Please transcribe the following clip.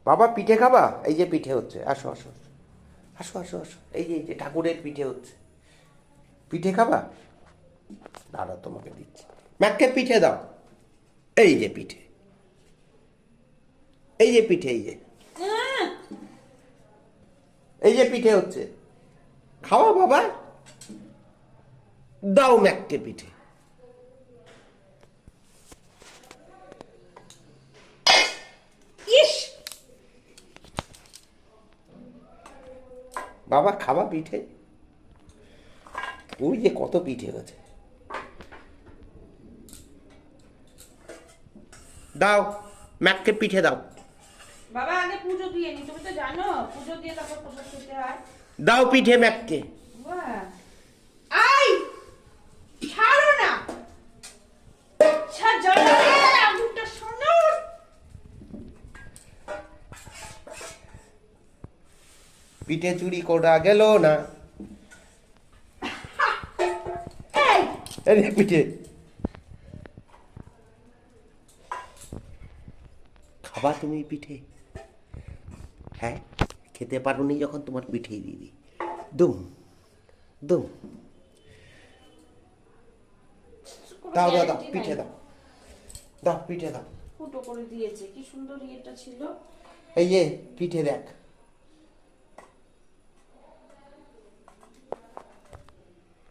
বাবা পিঠে খাবা? এই যে পিঠে হচ্ছে, আসো আসো আসো আসো আসো, এই যে ঠাকুরের পিঠে হচ্ছে। পিঠে খাবা? দাঁড়া, তোমাকে দিচ্ছি। ম্যাককে পিঠে দাও। এই যে পিঠে, এই যে পিঠে, এই যে পিঠে হচ্ছে। খাওয়া বাবা, দাও ম্যাককে পিঠে। ইস, বাবা খাবা পিঠে? ওই যে কত পিঠে হয়েছে, দাও ম্যাককে পিঠে দাও। বাবা আগে পুজো দিয়ে নি, তুমি তো জানো পুজো দিয়ে তারপর প্রসাদ খেতে হয়। দাও পিঠে ম্যাককে। বাহ, আই ছাড়ো না, ছাড় জানো না আগুনটা শোনো। পিঠে চুরি করা গেল না। এই পিঠে খাবা তুমি পিঠে? হ্যাঁ, খেতে পারোনি যখন তোমার পিঠেই দিদি। দুম দুম, দাও দাও দাও পিঠে দাও, দাও পিঠে দাও। ফুটো করে দিয়েছে, কি সুন্দর ইয়েটা ছিল। এই যে পিঠে দেখ।